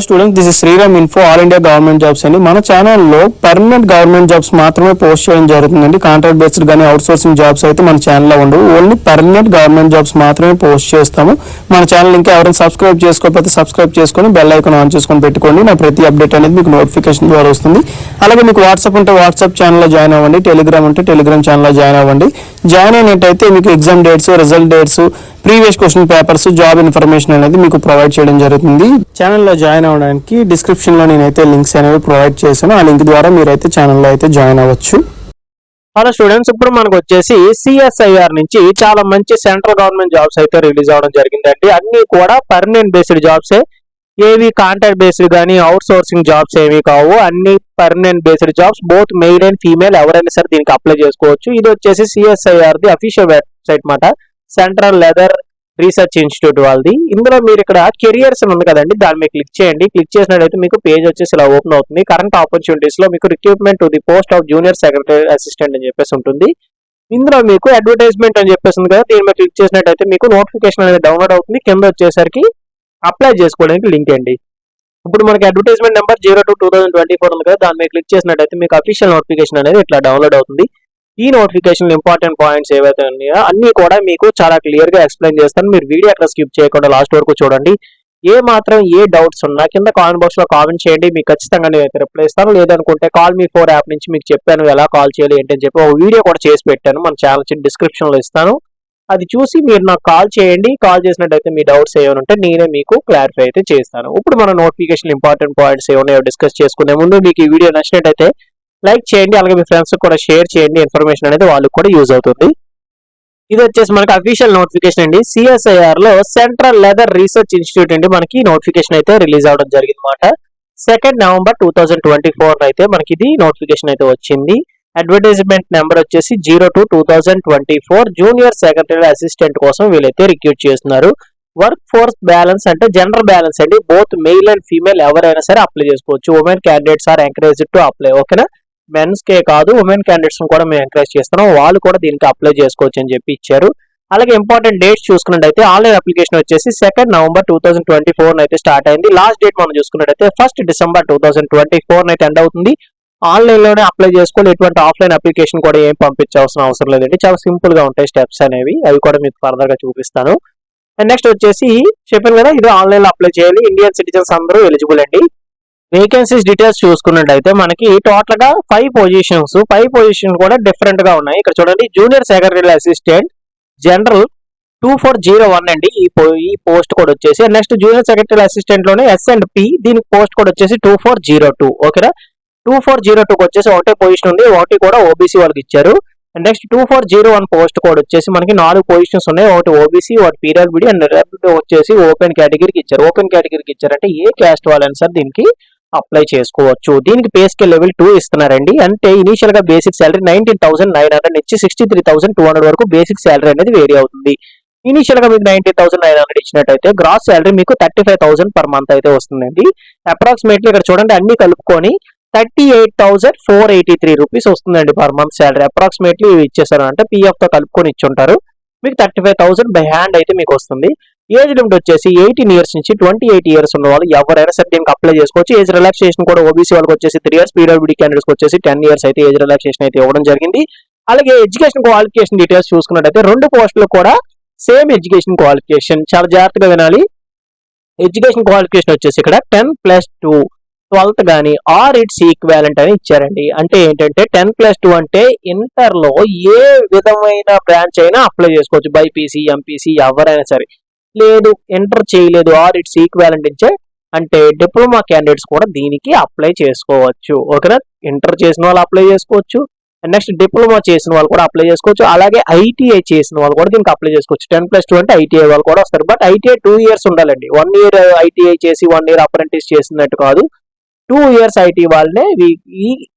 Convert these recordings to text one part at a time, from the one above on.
Students, this is Sriram info all India government jobs అండి. మన ఛానల్లో పర్మనెంట్ గవర్నమెంట్ జాబ్స్ మాత్రమే పోస్ట్ చేయడం జరుగుతుందండి. కాంట్రాక్ట్ బేస్డ్ కానీ అవుట్ సోర్సింగ్ జాబ్స్ అయితే మన ఛానల్లో ఉండవు. ఓన్లీ పర్మనెంట్ గవర్నమెంట్ జాబ్స్ మాత్రమే పోస్ట్ చేస్తాము. మన ఛానల్ ఇంకా ఎవరైనా సబ్స్క్రైబ్ చేసుకోకపోతే సబ్స్క్రైబ్ చేసుకొని బెల్ ఐకాన్ ఆన్ చేసుకొని పెట్టుకోండి. నా ప్రతి అప్డేట్ అనేది మీకు నోటిఫికేషన్ ద్వారా వస్తుంది. అలాగే మీకు వాట్సాప్ ఉంటే వాట్సాప్ ఛానల్లో జాయిన్ అవ్వండి. టెలిగ్రామ్ ఉంటే టెలిగ్రామ్ ఛానల్లో జాయిన్ అవ్వండి. జాయిన్ అయినట్టయితే మీకు exam dates, result dates, previous question papers, job information అనేది మీకు ప్రొవైడ్ చేయడం జరుగుతుంది. ఛానల్లో జాయిన్ అవ్వడానికి డిస్క్రిప్షన్ లో నేనైతే లింక్స్ అనేవి ప్రొవైడ్ చేశాను. ఆ లింక్ ద్వారా మీరైతే ఛానల్లో అయితే జాయిన్ అవ్వచ్చు. హలో స్టూడెంట్స్, ఇప్పుడు మనకు వచ్చేసి సిఎస్ఐఆర్ నుంచి చాలా మంచి సెంట్రల్ గవర్నమెంట్ జాబ్స్ అయితే రిలీజ్ అవడం జరిగిందండి. అన్ని కూడా పర్మనెంట్ బేస్డ్ జాబ్సే, ఏవి కాంట్రాక్ట్ బేస్డ్ కానీ అవుట్ సోర్సింగ్ జాబ్స్ ఏవి కావు. అన్ని permanent based jobs, both male and female ఎవరైనా సరే దీనికి అప్లై చేసుకోవచ్చు. ఇది వచ్చేసి సిఎస్ఐఆర్ ది అఫీషియల్ వెబ్సైట్ మాట, సెంట్రల్ లెదర్ రీసెర్చ్ ఇన్స్టిట్యూట్ వాళ్ళది. ఇందులో మీరు ఇక్కడ కెరియర్స్ ఉంది కదండి, దాని మీద క్లిక్ చేయండి. క్లిక్ చేసినట్టయితే మీకు పేజ్ వచ్చేసి ఇలా ఓపెన్ అవుతుంది. కరెంట్ ఆపర్చునిటీస్ లో మీకు recruitment to the post of junior secretary assistant అని చెప్పేసి ఉంటుంది. ఇందులో మీకు అడ్వర్టైజ్మెంట్ అని చెప్పేసి ఉంది కదా, దీని మీద క్లిక్ చేసినట్టయితే మీకు నోటిఫికేషన్ అనేది డౌన్లోడ్ అవుతుంది. కింద వచ్చేసరికి అప్లై చేసుకోవడానికి లింక్ అండి. ఇప్పుడు మనకి అడ్వర్టైజ్మెంట్ నెంబర్ 02/2024 ఉంది కదా, దాని మీద క్లిక్ చేసినట్టయితే మీకు అఫీషియల్ నోటిఫికేషన్ అనేది ఇట్లా డౌన్లోడ్ అవుతుంది. ఈ నోటిఫికేషన్ ఇంపార్టెంట్ పాయింట్స్ ఏవైతే ఉన్నాయో అన్ని కూడా మీకు చాలా క్లియర్ గా ఎక్స్ప్లెయిన్ చేస్తాను. మీరు వీడియో అక్కడ స్కిప్ చేయకుండా లాస్ట్ వరకు చూడండి. ఏ డౌట్స్ ఉన్నా కింద కామెంట్ బాక్స్ లో కామెంట్ చేయండి. మీకు ఖచ్చితంగా నేనైతే రిప్లై ఇస్తాను. లేదనుకుంటే కాల్ మీ 4 యాప్ నుంచి మీకు చెప్పాను ఎలా కాల్ చేయాలి ఏంటని చెప్పి ఒక వీడియో కూడా చేసి పెట్టాను, మన ఛానల్ డిస్క్రిప్షన్ లో ఇస్తాను. అది చూసి మీరు నాకు కాల్ చేయండి. కాల్ చేసినట్టయితే మీ డౌట్స్ ఏమైనా ఉంటే నేనే మీకు క్లారిఫై అయితే చేస్తాను. ఇప్పుడు మన నోటిఫికేషన్ ఇంపార్టెంట్ పాయింట్స్ ఏమైనా డిస్కస్ చేసుకునే ముందు మీకు ఈ వీడియో నచ్చినట్టయితే లైక్ చేయండి. అలాగే మీ ఫ్రెండ్స్ కూడా షేర్ చేయండి. ఇన్ఫర్మేషన్ అనేది వాళ్ళకి కూడా యూజ్ అవుతుంది. ఇది వచ్చేసి మనకి అఫీషియల్ నోటిఫికేషన్ అండి. సిఎస్ఐఆర్ లో సెంట్రల్ లెదర్ రీసెర్చ్ ఇన్స్టిట్యూట్ అండి మనకి నోటిఫికేషన్ అయితే రిలీజ్ అవడం జరిగింది అనమాట. 2 నవంబర్ 2024 అయితే మనకి ఇది నోటిఫికేషన్ అయితే వచ్చింది. అడ్వర్టైజ్మెంట్ నెంబర్ వచ్చేసి 02/2024 జూనియర్ సెక్రటరీ అసిస్టెంట్ కోసం వీళ్ళైతే రిక్రూట్ చేస్తున్నారు. వర్క్ ఫోర్స్ బ్యాలెన్స్ అంటే జెండర్ బ్యాలెన్స్ అండి. బోత్ మెయిల్ అండ్ ఫీమేల్ ఎవరైనా సరే అప్లై చేసుకోవచ్చు. Women candidates are encouraged to apply. ఓకేనా, మెన్స్ కే కాదు, ఉమెన్ క్యాండిడేట్స్ కూడా మేము ఎంకరేజ్ చేస్తున్నాం. వాళ్ళు కూడా దీనికి అప్లై చేసుకోవచ్చు అని చెప్పి ఇచ్చారు. అలాగే ఇంపార్టెంట్ డేట్స్ చూసుకున్నట్టయితే ఆన్లైన్ అప్లికేషన్ వచ్చేసి 2 నవంబర్ 2024 అయితే స్టార్ట్ అయింది. లాస్ట్ డేట్ మనం చూసుకున్నట్టయితే 1 డిసెంబర్ 2024 అయితే ఎండ్ అవుతుంది. ఆన్లైన్ లోనే అప్లై చేసుకోవాలి. ఎటువంటి ఆఫ్లైన్ అప్లికేషన్ కూడా ఏం పంపించాల్సిన అవసరం లేదండి. చాలా సింపుల్ గా ఉంటాయి స్టెప్స్ అనేవి, అవి కూడా మీకు ఫర్దర్ గా చూపిస్తాను. అండ్ నెక్స్ట్ వచ్చేసి చెప్పాను కదా, ఇది ఆన్లైన్ లో అప్లై చేయాలి. ఇండియన్ సిటిజన్స్ అందరూ ఎలిజిబుల్ అండి. వేకెన్సీస్ డీటెయిల్స్ చూసుకున్నట్టయితే మనకి టోటల్ గా 5 పొజిషన్స్ కూడా డిఫరెంట్ గా ఉన్నాయి. ఇక్కడ చూడండి, జూనియర్ సెక్రటరీ అసిస్టెంట్ జనరల్ 2401 అండి ఈ పోస్ట్ కోడ్ వచ్చేసి. నెక్స్ట్ జూనియర్ సెక్రటరీ అసిస్టెంట్ లోనే S&P, దీనికి పోస్ట్ కోడ్ వచ్చేసి 2402. ఓకేనా, 2402 వచ్చేసి ఒకటే పొజిషన్ ఉంది, ఒకటి కూడా ఓబీసీ వాళ్ళకి ఇచ్చారు. నెక్స్ట్ 2401 పోస్ట్ కోడ్ వచ్చేసి మనకి 4 పొజిషన్స్ ఉన్నాయి. ఒకటి ఓబీసీ, ఒకటి పీడబ్ల్యూడీ అండ్ వచ్చేసి ఓపెన్ కేటగిరీకి ఇచ్చారు. ఓపెన్ కేటగిరీకి ఇచ్చారంటే ఏ క్యాస్ట్ వాళ్ళని సార్ దీనికి అప్లై చేసుకోవచ్చు. దీనికి పే స్కేల్ లెవెల్ 2 ఇస్తున్నారండి. అంటే ఇనీషియల్ గా బేసిక్ సాలరీ 19,900 నుంచి 63,200 వరకు బేసిక్ సాలరీ అనేది వేరీ అవుతుంది. ఇనీషియల్ గా మీకు 19,900 ఇచ్చినట్టయితే గ్రాస్ సాలరీ మీకు 35,000 పర్ మంత్ అయితే వస్తుందండి. అప్రాక్సిమేట్లీ ఇక్కడ చూడండి అన్ని కలుపుకొని 38,483 రూపీస్ వస్తుందండి పర్ మంత్ సాలరీ. అప్రాక్సిమేట్లీ ఇచ్చేసారు అంటే పిఎఫ్ తో కలుపుకొని ఇచ్చుంటారు. మీకు 35,000 బై హ్యాండ్ అయితే మీకు వస్తుంది. ఏజ్ లిమిట్ వచ్చేసి 18 ఇయర్స్ నుంచి 28 ఇయర్స్ ఉన్న వాళ్ళు ఎవరైనా సరే దీనికి అప్లై చేసుకోవచ్చు. ఏజ్ రిలాక్సేషన్ కూడా ఓబీసీ వాళ్ళకి వచ్చేసి 3 ఇయర్స్, పీడబ్ల్యూడీ క్యాండిడేట్స్ వచ్చేసి 10 ఇయర్స్ అయితే ఏజ్ రిలాక్సేషన్ అయితే ఇవ్వడం జరిగింది. అలాగే ఎడ్యుకేషన్ క్వాలిఫికేషన్ డీటెయిల్స్ చూసుకున్నట్టయితే 2 పోస్టులు కూడా సేమ్ ఎడ్యుకేషన్ క్వాలిఫికేషన్. చాలా జాగ్రత్తగా వినాలి. ఎడ్యుకేషన్ క్వాలిఫికేషన్ వచ్చేసి ఇక్కడ 10+2 12th గానీ ఆర్ ఇట్స్ ఈక్వాలెంట్ అని ఇచ్చారండి. అంటే ఏంటంటే 10+2 అంటే ఇంటర్ లో ఏ విధమైన బ్రాంచ్ అయినా అప్లై చేసుకోవచ్చు. బైపీసీ, ఎంపీసీ ఎవరైనా సరే. లేదు ఇంటర్ చేయలేదు, ఆర్ ఇట్స్ ఈక్వాలెంట్ ఇచ్చే అంటే డిప్లొమా క్యాండిడేట్స్ కూడా దీనికి అప్లై చేసుకోవచ్చు. ఓకేనా, ఇంటర్ చేసిన వాళ్ళు అప్లై చేసుకోవచ్చు. నెక్స్ట్ డిప్లొమా చేసిన వాళ్ళు కూడా అప్లై చేసుకోవచ్చు. అలాగే ఐటీఐ చేసిన వాళ్ళు కూడా దీనికి అప్లై చేసుకోవచ్చు. 10+2 అంటే ఐటీఐ వాళ్ళు కూడా వస్తారు. బట్ ఐటీఐ 2 ఇయర్స్ ఉండాలండి. 1 ఇయర్ ఐటీఐ చేసి 1 ఇయర్ అప్రెంటిస్ చేసినట్టు కాదు. 2 ఇయర్స్ ఐటీ వాళ్ళనే ఈ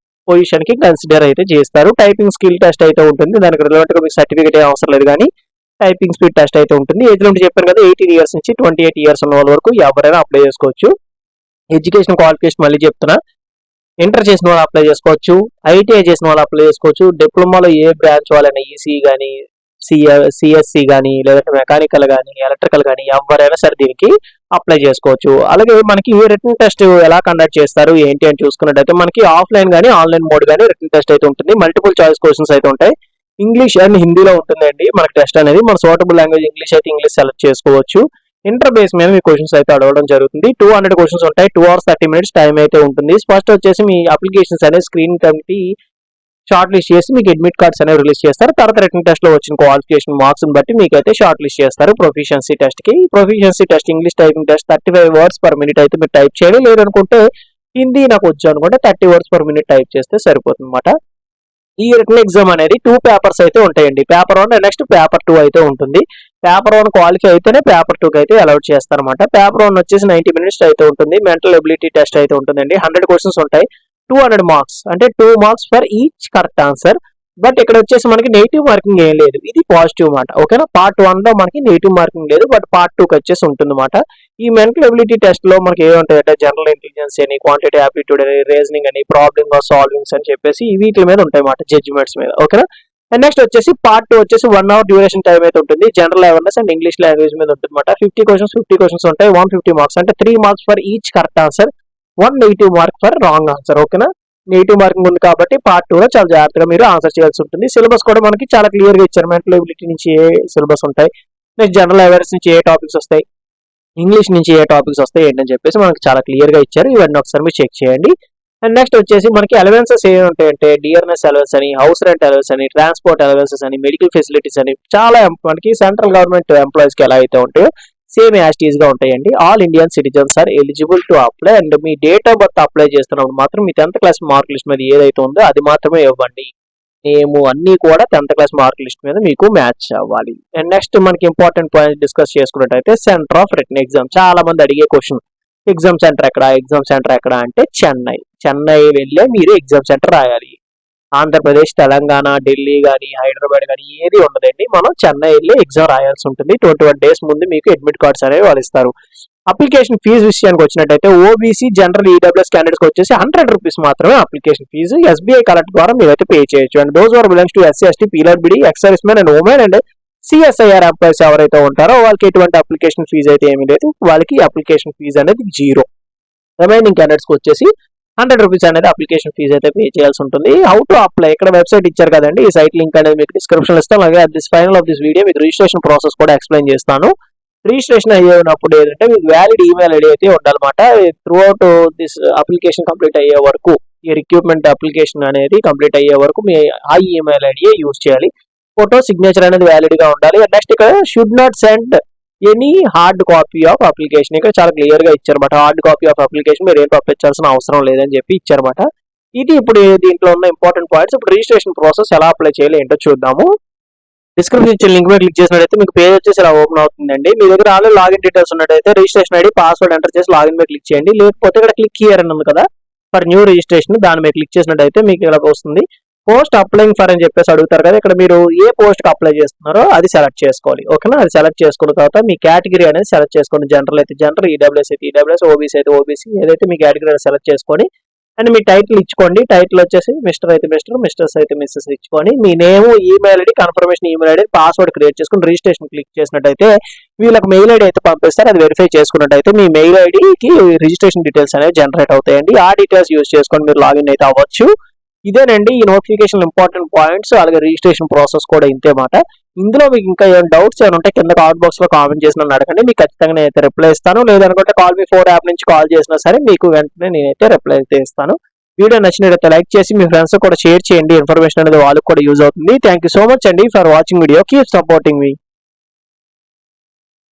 పొజిషన్ కి కన్సిడర్ అయితే చేస్తారు. టైపింగ్ స్కిల్ టెస్ట్ అయితే ఉంటుంది. దానికి రిలవెంట్ గా మీకు సర్టిఫికేట్ అవసరం లేదు, కానీ టైపింగ్ స్పీడ్ టెస్ట్ అయితే ఉంటుంది. ఏజ్ లిమిట్ చెప్పాను కదా, 18 ఇయర్స్ నుంచి 28 ఇయర్స్ ఉన్న వాళ్ళ వరకు ఎవరైనా అప్లై చేసుకోవచ్చు. ఎడ్యుకేషన్ క్వాలిఫికేషన్ మళ్ళీ చెప్తున్నా, ఇంటర్ చేసిన వాళ్ళు అప్లై చేసుకోవచ్చు, ఐటీఐ చేసిన వాళ్ళు అప్లై చేసుకోవచ్చు. డిప్లొమాలో ఏ బ్రాంచ్ వాళ్ళైనా ఈసీ కానీ సిఎస్సి కానీ లేదంటే మెకానికల్ కానీ ఎలక్ట్రికల్ కానీ ఎవరైనా సరే దీనికి అప్లై చేసుకోవచ్చు. అలాగే మనకి రిటన్ టెస్ట్ ఎలా కండక్ట్ చేస్తారు ఏంటి అని చూసుకున్నట్టయితే మనకి ఆఫ్లైన్ కానీ ఆన్లైన్ మోడ్ కానీ రిటన్ టెస్ట్ అయితే ఉంటుంది. మల్టిపుల్ చాయిస్ క్వశ్చన్స్ అయితే ఉంటాయి. ఇంగ్లీష్ అండ్ హిందీలో ఉంటుందండి మనకి టెస్ట్ అనేది. మన సూటబుల్ లాంగ్వేజ్ ఇంగ్లీష్ అయితే ఇంగ్లీష్ సెలెక్ట్ చేసుకోవచ్చు. ఇంటర్ బేస్ మీద మీ క్వశ్చన్స్ అయితే అడగడం జరుగుతుంది. 200 క్వశ్చన్స్ ఉంటాయి. 2 hours 30 minutes టైం అయితే ఉంటుంది. ఫస్ట్ వచ్చేసి మీ అప్లికేషన్స్ అనేది స్క్రీన్ కమిటీ షార్ట్ లిస్ట్ చేసి మీకు అడ్మిట్ కార్డ్స్ అనేవి రిలీజ్ చేస్తారు. తర్వాత రిటన్ టెస్ట్ లో వచ్చిన క్వాలిఫికేషన్ మార్క్స్ బట్టి మీకు అయితే షార్ట్ లిస్ట్ చేస్తారు ప్రొఫిషియన్సీ టెస్ట్ కి. Proficiency test English typing test 35 words per minute అయితే మీరు టైప్ చేయాలి. లేదనుకుంటే హిందీ నాకు వచ్చు అనుకుంటే 30 words per minute టైప్ చేస్తే సరిపోతుంది అనమాట. ఈ రిటన్ ఎగ్జామ్ అనేది 2 పేపర్స్ అయితే ఉంటాయండి. పేపర్ 1 నెక్స్ట్ పేపర్ 2 అయితే ఉంటుంది. పేపర్ 1 క్వాలిఫై అయితేనే పేపర్ 2 కి అయితే అలౌట్ చేస్తారన్నమాట. పేపర్ 1 వచ్చేసి 90 minutes అయితే ఉంటుంది. మెంటల్ ఎబిలిటీ టెస్ట్ అయితే ఉంటుందండి. 100 క్వశ్చన్స్ ఉంటాయి. 200 marks అంటే 2 marks for each correct answer. But ఇక్కడ వచ్చేసి మనకి నెగిటివ్ మార్కింగ్ ఏం లేదు, ఇది పాజిటివ్ మాట. ఓకేనా, పార్ట్ 1 లో మనకి నెగిటివ్ మార్కింగ్ లేదు, బట్ పార్ట్ 2 కి వచ్చేసి ఉంటుంది అనమాట. ఈ మెంటల్ ఎబిలిటీ టెస్ట్ లో మనకి ఏముంటాయంటే జనరల్ ఇంటెలిజెన్స్ అని, క్వాంటిటీ ఆప్టిట్యూడ్ అని, రీజనింగ్ అని, ప్రాబ్లమ్ సాల్వింగ్స్ అని చెప్పేసి వీటి మీద ఉంటాయి అన్నమాట, జడ్జిమెంట్స్ మీద. ఓకేనా, అండ్ నెక్స్ట్ వచ్చేసి పార్ట్ 2 వచ్చేసి 1 hour డ్యూరేషన్ టైం అయితే ఉంటుంది. General awareness and English language మీద ఉంటుంది అనమాట. 50 questions ఉంటాయి. 150 marks అంటే 3 marks for each correct answer, 1 negative mark for wrong answer. ఓకేనా, నెగిటివ్ మార్కింగ్ ఉంది కాబట్టి పార్ట్ 2 లో చాలా జాగ్రత్తగా మీరు ఆన్సర్ చేయాల్సి ఉంటుంది. సిలబస్ కూడా మనకి చాలా క్లియర్ గా ఇచ్చారు. మెంటల్ ఎబిలిటీ నుంచి ఏ సిలబస్ ఉంటాయి, నెక్స్ట్ జనరల్ అవేర్నెస్ నుంచి ఏ టాపిక్స్ వస్తాయి, ఇంగ్లీష్ నుంచి ఏ టాపిక్స్ వస్తాయి ఏంటని చెప్పేసి మనకి చాలా క్లియర్ గా ఇచ్చారు. ఇవన్నీ ఒకసారి మీరు చెక్ చేయండి. అండ్ నెక్స్ట్ వచ్చేసి మనకి అలవెన్సెస్ ఏమి ఉంటాయంటే డిఆర్ఎస్ అలవెన్స్ అని, హౌస్ రెంట్ అలవెన్స్ అని, ట్రాన్స్పోర్ట్ అలవెన్సెస్ అని, మెడికల్ ఫెసిలిటీస్ అని చాలా మనకి సెంట్రల్ గవర్నమెంట్ ఎంప్లాయీస్ కి ఎలా అయితే ఉంటాయో సేమ్ యాస్టీస్ గా ఉంటాయండి. All Indian citizens are eligible to apply. And మీ డేట్ ఆఫ్ బర్త్ అప్లై చేస్తున్నప్పుడు మాత్రం మీ 10th క్లాస్ మార్క్ లిస్ట్ మీద ఏదైతే ఉందో అది మాత్రమే ఇవ్వండి. మేము అన్ని కూడా 10th క్లాస్ మార్క్ లిస్ట్ మీద మీకు మ్యాచ్ అవ్వాలి. అండ్ నెక్స్ట్ మనకి ఇంపార్టెంట్ పాయింట్ డిస్కస్ చేసుకున్నట్టయితే సెంటర్ ఆఫ్ రిటన్ ఎగ్జామ్. చాలా మంది అడిగే క్వశ్చన్, ఎగ్జామ్ సెంటర్ ఎక్కడ అంటే చెన్నై వెళ్ళే మీరు ఎగ్జామ్ సెంటర్ రాయాలి. ఆంధ్రప్రదేశ్, తెలంగాణ, ఢిల్లీ కానీ హైదరాబాద్ కానీ ఏది ఉండదండి. మనం చెన్నై వెళ్ళి ఎగ్జామ్ రాయాల్సి ఉంటుంది. 21 days ముందు మీకు అడ్మిట్ కార్డ్స్ అనేవి వాళ్ళు ఇస్తారు. అప్లికేషన్ ఫీజు విషయానికి వచ్చినట్టయితే ఓబీసీ, జనరల్, ఈడబ్ల్యూఎస్ క్యాండిడేట్స్ వచ్చేసి 100 rupees మాత్రమే అప్లికేషన్ ఫీజు. ఎస్బీఐ కలెక్ట్ ద్వారా మీరైతే పే చేయొచ్చు. And those are belongs to SC, ST, PWD, ex service men and women and CSIR employees ఎవరైతే ఉంటారో వాళ్ళకి ఎటువంటి అప్లికేషన్ ఫీజు అయితే ఏమీ లేదు. వాళ్ళకి అప్లికేషన్ ఫీజు అనేది 0. రిమైనింగ్ క్యాండిడేట్స్ వచ్చేసి 100 rupees అనేది అప్లికేషన్ ఫీజు అయితే పే చేయాల్సి ఉంటుంది. హౌ టు అప్లై, ఇక్కడ వెబ్సైట్ ఇచ్చారు కదండి, ఈ సైట్ లింక్ అనేది మీకు డిస్క్రిప్షన్ ఇస్తాను. అలాగే this final of this video మీకు రిజిస్ట్రేషన్ ప్రాసెస్ కూడా ఎక్స్ప్లెయిన్ చేస్తాను. రిజిస్ట్రేషన్ అయ్యేటప్పుడు ఏంటంటే మీకు వ్యాలిడ్ ఈమెయిల్ ఐడి అయితే ఉండాలన్నమాట. Through out this application complete అయ్యే వరకు, ఈ రిక్రూట్మెంట్ అప్లికేషన్ అనేది కంప్లీట్ అయ్యే వరకు మీ ఆ ఈమెయిల్ ఐడియే యూజ్ చేయాలి. ఫోటో, సిగ్నేచర్ అనేది వ్యాలిడ్ గా ఉండాలి. నెక్స్ట్ ఇక్కడ should not send any hard copy of application, ఇక్కడ చాలా క్లియర్ గా ఇచ్చారన్నమాట. హార్డ్ కాపీ ఆఫ్ అప్లికేషన్ మీరు ఏం పంపించాల్సిన అవసరం లేదని చెప్పి ఇచ్చారన్నమాట. ఇది ఇప్పుడు దీంట్లో ఉన్న ఇంపార్టెంట్ పాయింట్స్. ఇప్పుడు రిజిస్ట్రేషన్ ప్రాసెస్ ఎలా అప్లై చేయాలి ఏంటో చూద్దాము. డిస్క్రిప్షన్ ఇచ్చిన లింక్ మీద క్లిక్ చేసినట్టయితే మీకు పేజ్ వచ్చేసి ఇలా ఓపెన్ అవుతుందండి. మీ దగ్గర ఆల్రెడీ లాగిన్ డీటెయిల్స్ ఉన్నట్టయితే రిజిస్ట్రేషన్ ఐడి, పాస్వర్డ్ ఎంటర్ చేసి లాగిన్ మీద క్లిక్ చేయండి. లేకపోతే ఇక్కడ క్లిక్ హియర్ అని ఉంది కదా ఫర్ న్యూ రిజిస్ట్రేషన్, దాని మీద క్లిక్ చేసినట్టయితే మీకు ఇలా వస్తుంది. పోస్ట్ అప్లైయింగ్ ఫర్ అని చెప్పేసి అడుగుతారు కదా, ఇక్కడ మీరు ఏ పోస్ట్ కి అప్లై చేస్తున్నారో అది సెలెక్ట్ చేసుకోవాలి. ఓకేనా, అది సెలెక్ట్ చేసుకున్న తర్వాత మీ కేటగిరీ అనేది సెలెక్ట్ చేసుకోండి. జనరల్ అయితే జనరల్, ఈడబ్ల్యూఎస్ అయితే ఈడబ్ల్యూఎస్, ఓబీసీ అయితే ఓబీసీ, ఏదైతే మీ కేటగిరీ సెలెక్ట్ చేసుకొని అండ్ మీ టైటిల్ ఇచ్చుకోండి. టైటిల్ వచ్చేసి మిస్టర్ అయితే మిస్టర్, మిస్టర్స్ అయితే మిస్సెస్ ఇచ్చుకొని మీ name, email ID, confirmation email ID, password create చేసుకుని రిజిస్ట్రేషన్ క్లిక్ చేసినట్టయితే వీళ్ళకి మెయిల్ ఐడి అయితే పంపిస్తారు. అది వెరిఫై చేసుకున్నట్టయితే మీ మెయిల్ ఐడికి రిజిస్ట్రేషన్ డీటెయిల్స్ అనేవి జనరేట్ అవుతాయండి. ఆ డీటెయిల్స్ యూజ్ చేసుకొని మీరు లాగిన్ అయితే అవ్వచ్చు. ఇదేనండి ఈ నోటిఫికేషన్ ఇంపార్టెంట్ పాయింట్స్. అలాగే రిజిస్ట్రేషన్ ప్రాసెస్ కూడా ఇంతే మాట. ఇందులో మీకు ఇంకా ఏమైనా డౌట్స్ ఏమైనా ఉంటే కింద కామెంట్ బాక్స్ లో కామెంట్ చేసి నన్ను అడగండి, మీకు ఖచ్చితంగా నేనైతే రిప్లై ఇస్తాను. లేదనుకుంటే కాల్ మీ 4 యాప్ నుంచి కాల్ చేసినా సరే మీకు వెంటనే నేనైతే రిప్లై అయితే ఇస్తాను. వీడియో నచ్చినట్లయితే లైక్ చేసి మీ ఫ్రెండ్స్ కూడా షేర్ చేయండి. ఇన్ఫర్మేషన్ అనేది వాళ్ళకి కూడా యూజ్ అవుతుంది. థ్యాంక్ యూ సో మచ్ అండి for watching video. Keep supporting me.